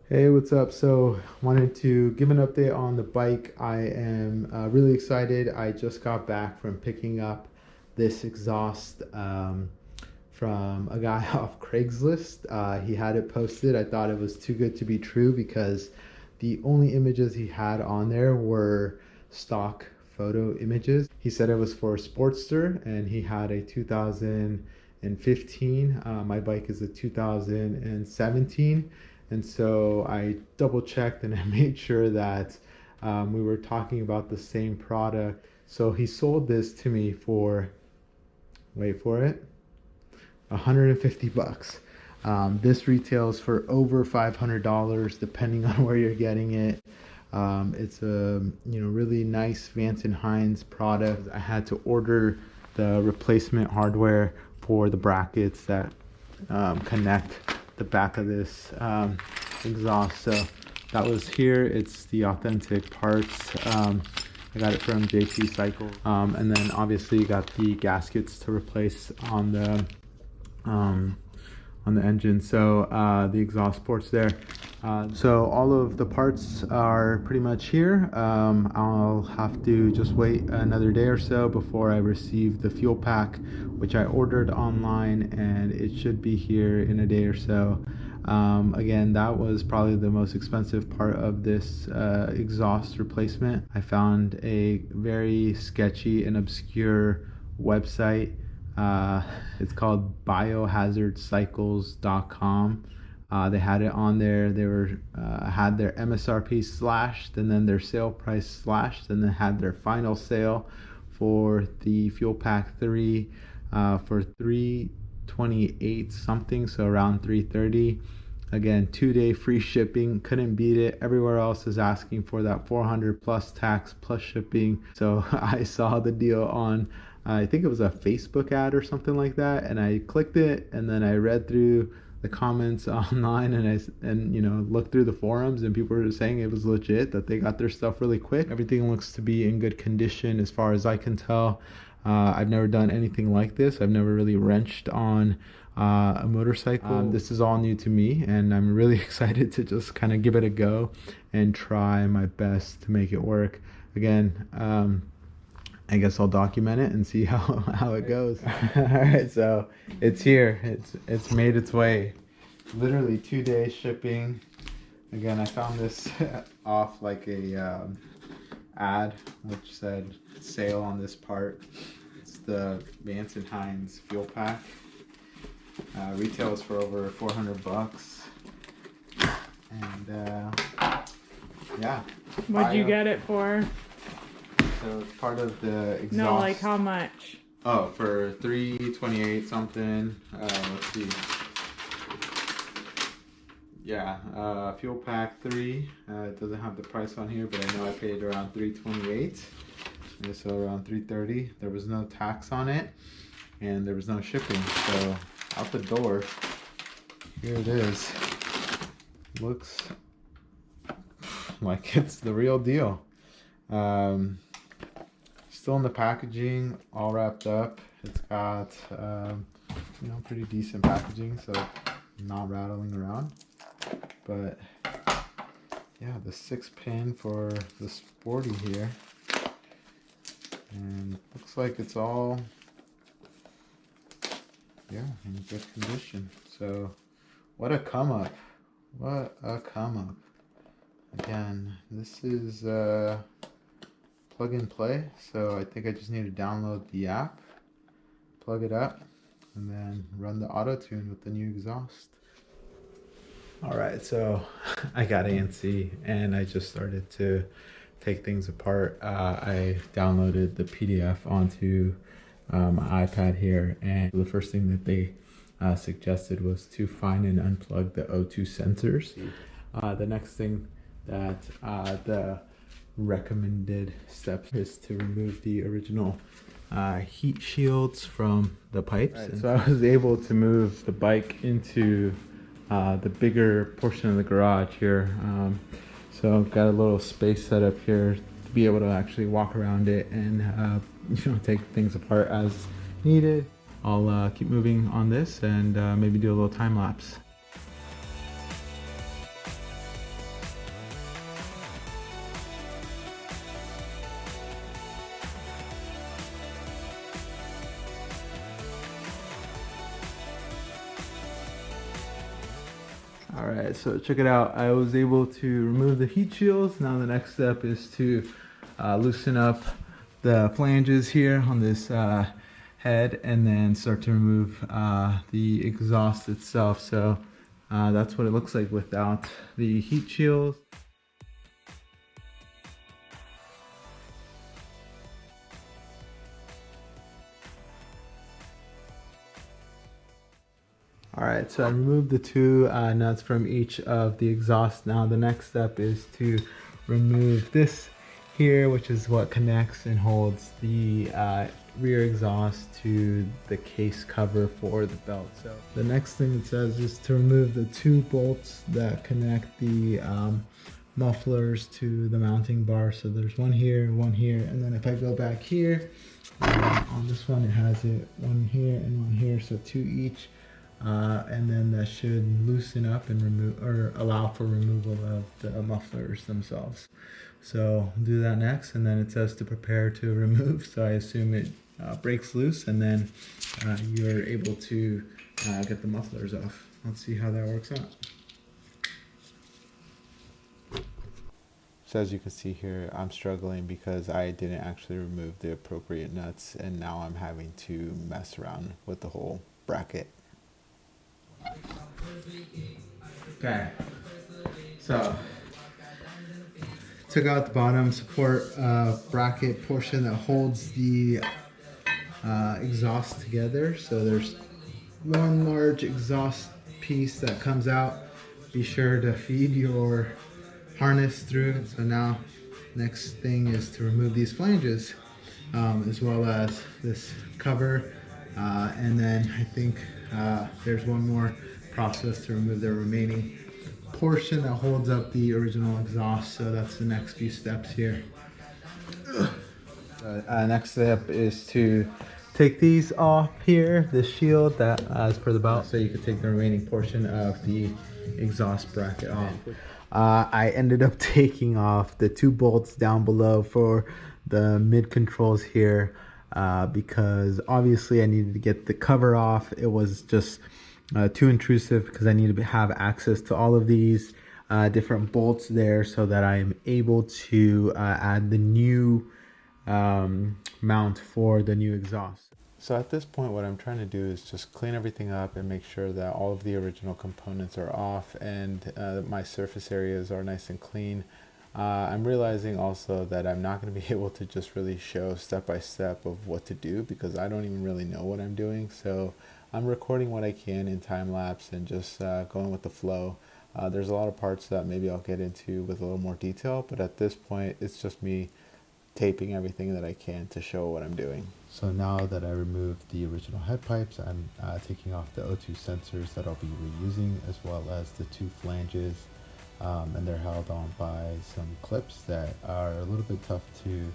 Hey, what's up? So, wanted to give an update on the bike. I am really excited. I just got back from picking up this exhaust from a guy off Craigslist. He had it posted. I thought it was too good to be true because the only images he had on there were stock photo images. He said it was for a Sportster and he had a 2015. My bike is a 2017. And so I double checked and I made sure that we were talking about the same product. So he sold this to me for, wait for it, 150 bucks. This retails for over $500 depending on where you're getting it. It's a really nice Vance and Hines product. I had to order the replacement hardware for the brackets that connect the back of this exhaust. So that was here. It's the authentic parts. I got it from JP Cycle. And then obviously you got the gaskets to replace on the engine. So the exhaust ports there. So all of the parts are pretty much here. I'll have to just wait another day or so before I receive the fuel pack, which I ordered online, and it should be here in a day or so. Again, that was probably the most expensive part of this exhaust replacement. I found a very sketchy and obscure website. It's called biohazardcycles.com. They had it on there. They were had their MSRP slashed, and then their sale price slashed, and then had their final sale for the fuel pack 3 for $328 something, so around $330. Again, 2-day free shipping. Couldn't beat it. Everywhere else is asking for that 400 plus tax plus shipping. So I saw the deal on, I think it was a Facebook ad or something like that, and I clicked it, and then I read through the comments online, and looked through the forums, and people were saying it was legit, that they got their stuff really quick. Everything looks to be in good condition as far as I can tell. I've never done anything like this. I've never really wrenched on a motorcycle. This is all new to me, and I'm really excited to just kind of give it a go and try my best to make it work. Again, I guess I'll document it and see how it goes. All right, so it's here. It's made its way. Literally 2 days shipping. Again, I found this off like a ad which said sale on this part. It's the Vance and Hines fuel pack. Retails for over 400 bucks. And yeah. What'd you get it for? So it's part of the exhaust. No, like how much? Oh, for $328 something. Let's see. Yeah, fuel pack 3. It doesn't have the price on here, but I know I paid around $328. So around $330. There was no tax on it, and there was no shipping. So out the door, here it is. Looks like it's the real deal. Still in the packaging, all wrapped up. It's got pretty decent packaging, so not rattling around. But yeah, the 6-pin for the Sporty here, and looks like it's all in good condition. So what a come up. Again, this is plug and play, so I think I just need to download the app, plug it up, and then run the auto tune with the new exhaust. All right, so I got antsy and I just started to take things apart. I downloaded the PDF onto my iPad here, and the first thing that they suggested was to find and unplug the O2 sensors. The next thing that the recommended step is to remove the original heat shields from the pipes. Right, so I was able to move the bike into the bigger portion of the garage here. So I've got a little space set up here to be able to actually walk around it and take things apart as needed. I'll keep moving on this and maybe do a little time lapse. All right, so check it out. I was able to remove the heat shields. Now the next step is to loosen up the flanges here on this head, and then start to remove the exhaust itself. So that's what it looks like without the heat shields. All right, so I removed the two nuts from each of the exhausts. Now the next step is to remove this here, which is what connects and holds the rear exhaust to the case cover for the belt. So the next thing it says is to remove the two bolts that connect the mufflers to the mounting bar. So there's one here, and then if I go back here, on this one it has it one here and one here, so two each. And then that should loosen up and remove, or allow for removal of the mufflers themselves. So I'll do that next, and then it says to prepare to remove. So I assume it breaks loose, and then you're able to get the mufflers off. Let's see how that works out. So as you can see here, I'm struggling because I didn't actually remove the appropriate nuts, and now I'm having to mess around with the whole bracket. Okay, so took out the bottom support bracket portion that holds the exhaust together. So there's one large exhaust piece that comes out. Be sure to feed your harness through. So now next thing is to remove these flanges, as well as this cover, and then I think there's one more process to remove the remaining portion that holds up the original exhaust. So that's the next few steps here. Next step is to take these off here, the shield that is for the belt, so you can take the remaining portion of the exhaust bracket off. I ended up taking off the two bolts down below for the mid controls here, because obviously I needed to get the cover off. It was just too intrusive because I need to have access to all of these different bolts there, so that I'm able to add the new mount for the new exhaust. So at this point, what I'm trying to do is just clean everything up and make sure that all of the original components are off, and my surface areas are nice and clean. I'm realizing also that I'm not going to be able to just really show step by step of what to do, because I don't even really know what I'm doing. So I'm recording what I can in time lapse and just going with the flow. There's a lot of parts that maybe I'll get into with a little more detail, but at this point it's just me taping everything that I can to show what I'm doing. So now that I removed the original head pipes, I'm taking off the O2 sensors that I'll be reusing, as well as the two flanges, and they're held on by some clips that are a little bit tough to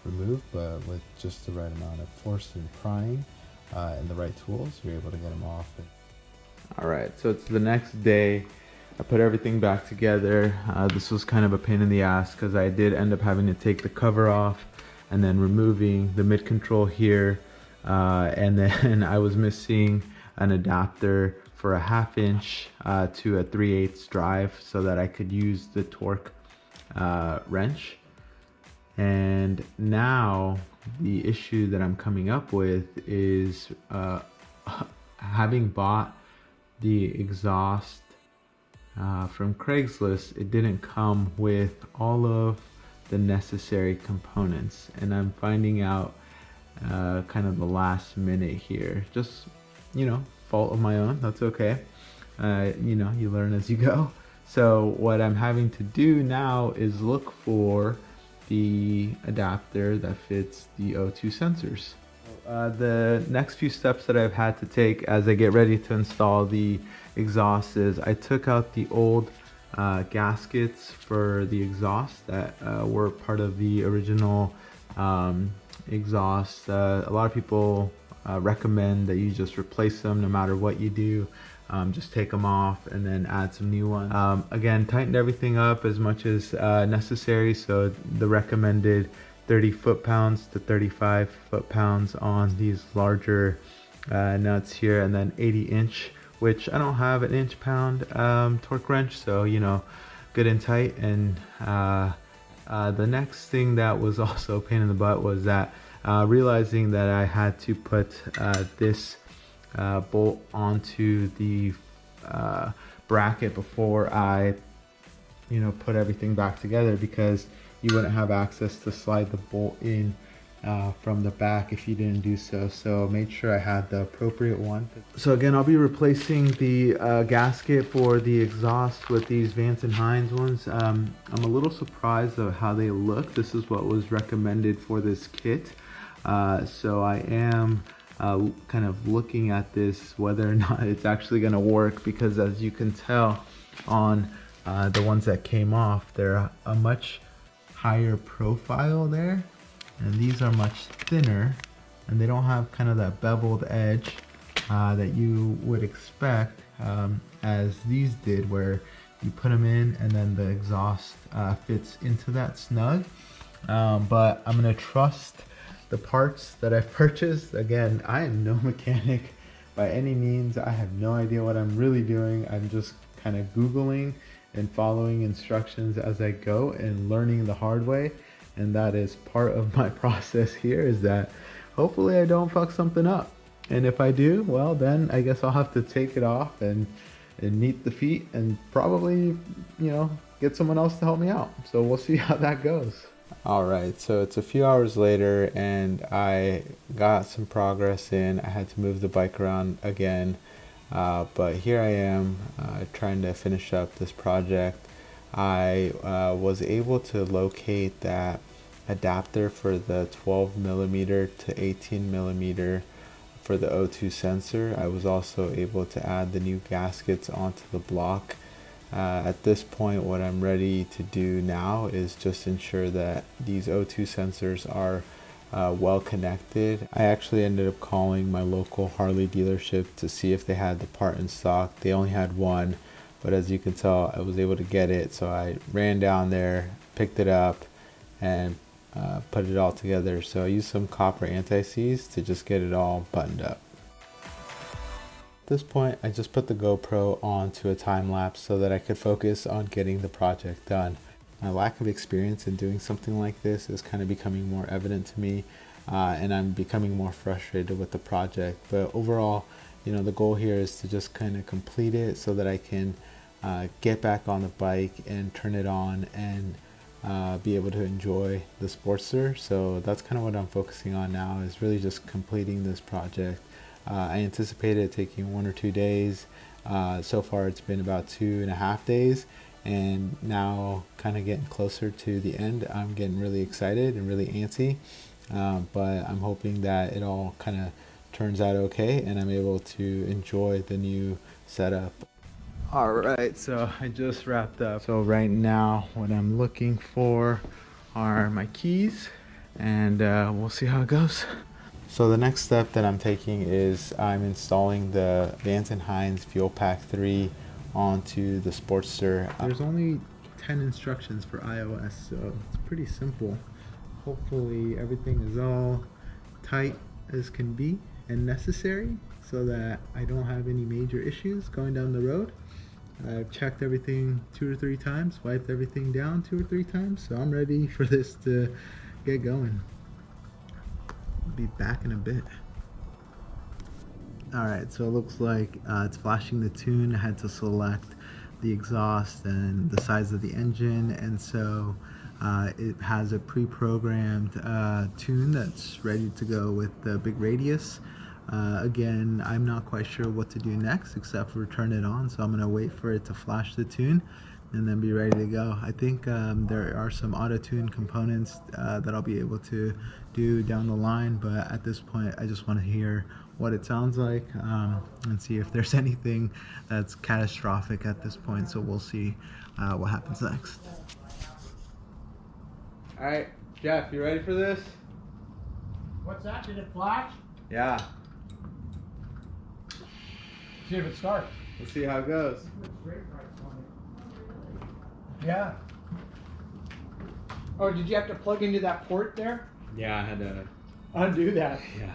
remove, but with just the right amount of force and prying and the right tools, you're able to get them off. All right, so it's the next day. I put everything back together. This was kind of a pain in the ass because I did end up having to take the cover off and then removing the mid control here, and then I was missing an adapter for a 1/2 inch to a 3/8 drive so that I could use the torque wrench. And now the issue that I'm coming up with is having bought the exhaust from Craigslist, it didn't come with all of the necessary components, and I'm finding out kind of the last minute here. Just, fault of my own, that's okay. You learn as you go. So what I'm having to do now is look for the adapter that fits the O2 sensors. The next few steps that I've had to take as I get ready to install the exhaust is I took out the old gaskets for the exhaust that were part of the original exhaust. A lot of people recommend that you just replace them no matter what you do. Just take them off and then add some new ones. Again, tightened everything up as much as necessary. So the recommended 30 foot-pounds to 35 foot-pounds on these larger nuts here, and then 80-inch which I don't have an inch-pound torque wrench, so you know, good and tight. And the next thing that was also a pain in the butt was that realizing that I had to put this bolt onto the bracket before I, you know, put everything back together, because you wouldn't have access to slide the bolt in from the back if you didn't do so. So made sure I had the appropriate one. So again, I'll be replacing the gasket for the exhaust with these Vance and Hines ones. I'm a little surprised of how they look. This is what was recommended for this kit. So I am kind of looking at this, whether or not it's actually going to work, because as you can tell on the ones that came off, they're a much higher profile there, and these are much thinner, and they don't have kind of that beveled edge that you would expect as these did, where you put them in and then the exhaust fits into that snug. But I'm gonna trust the parts that I've purchased. Again, I am no mechanic by any means. I have no idea what I'm really doing. I'm just kind of Googling and following instructions as I go and learning the hard way. And that is part of my process here, is that hopefully I don't fuck something up. And if I do, well, then I guess I'll have to take it off and neat the feet and probably, you know, get someone else to help me out. So we'll see how that goes. All right, so it's a few hours later and I got some progress in. I had to move the bike around again. But here I am trying to finish up this project. I was able to locate that adapter for the 12mm to 18mm for the O2 sensor. I was also able to add the new gaskets onto the block. At this point, what I'm ready to do now is just ensure that these O2 sensors are well connected. I actually ended up calling my local Harley dealership to see if they had the part in stock. They only had one, but as you can tell, I was able to get it. So I ran down there, picked it up, and put it all together. So I used some copper anti-seize to just get it all buttoned up. At this point, I just put the GoPro onto a time lapse so that I could focus on getting the project done. My lack of experience in doing something like this is kind of becoming more evident to me, and I'm becoming more frustrated with the project. But overall, you know, the goal here is to just kind of complete it so that I can get back on the bike and turn it on and be able to enjoy the Sportster. So that's kind of what I'm focusing on now, is really just completing this project. I anticipated it taking 1 or 2 days. So far it's been about 2.5 days, and now kind of getting closer to the end. I'm getting really excited and really antsy, but I'm hoping that it all kind of turns out okay and I'm able to enjoy the new setup. All right, so I just wrapped up. So right now what I'm looking for are my keys, and we'll see how it goes. So the next step that I'm taking is I'm installing the Vance and Hines Fuel Pack 3 onto the Sportster. There's only 10 instructions for iOS, so it's pretty simple. Hopefully everything is all tight as can be and necessary so that I don't have any major issues going down the road. I've checked everything 2 or 3 times, wiped everything down 2 or 3 times, so I'm ready for this to get going. I'll be back in a bit. Alright, so it looks like it's flashing the tune. I had to select the exhaust and the size of the engine, and so it has a pre-programmed tune that's ready to go with the big radius. Again, I'm not quite sure what to do next except for turn it on, so I'm going to wait for it to flash the tune and then be ready to go. I think there are some auto-tune components that I'll be able to do down the line, but at this point I just want to hear what it sounds like and see if there's anything that's catastrophic at this point, so we'll see what happens next. Alright, Jeff, you ready for this? What's that? Did it flash? Yeah. See if it starts. Let's see how it goes. Yeah. Oh, did you have to plug into that port there? Yeah, I had to undo that. Yeah.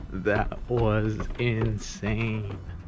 That was insane.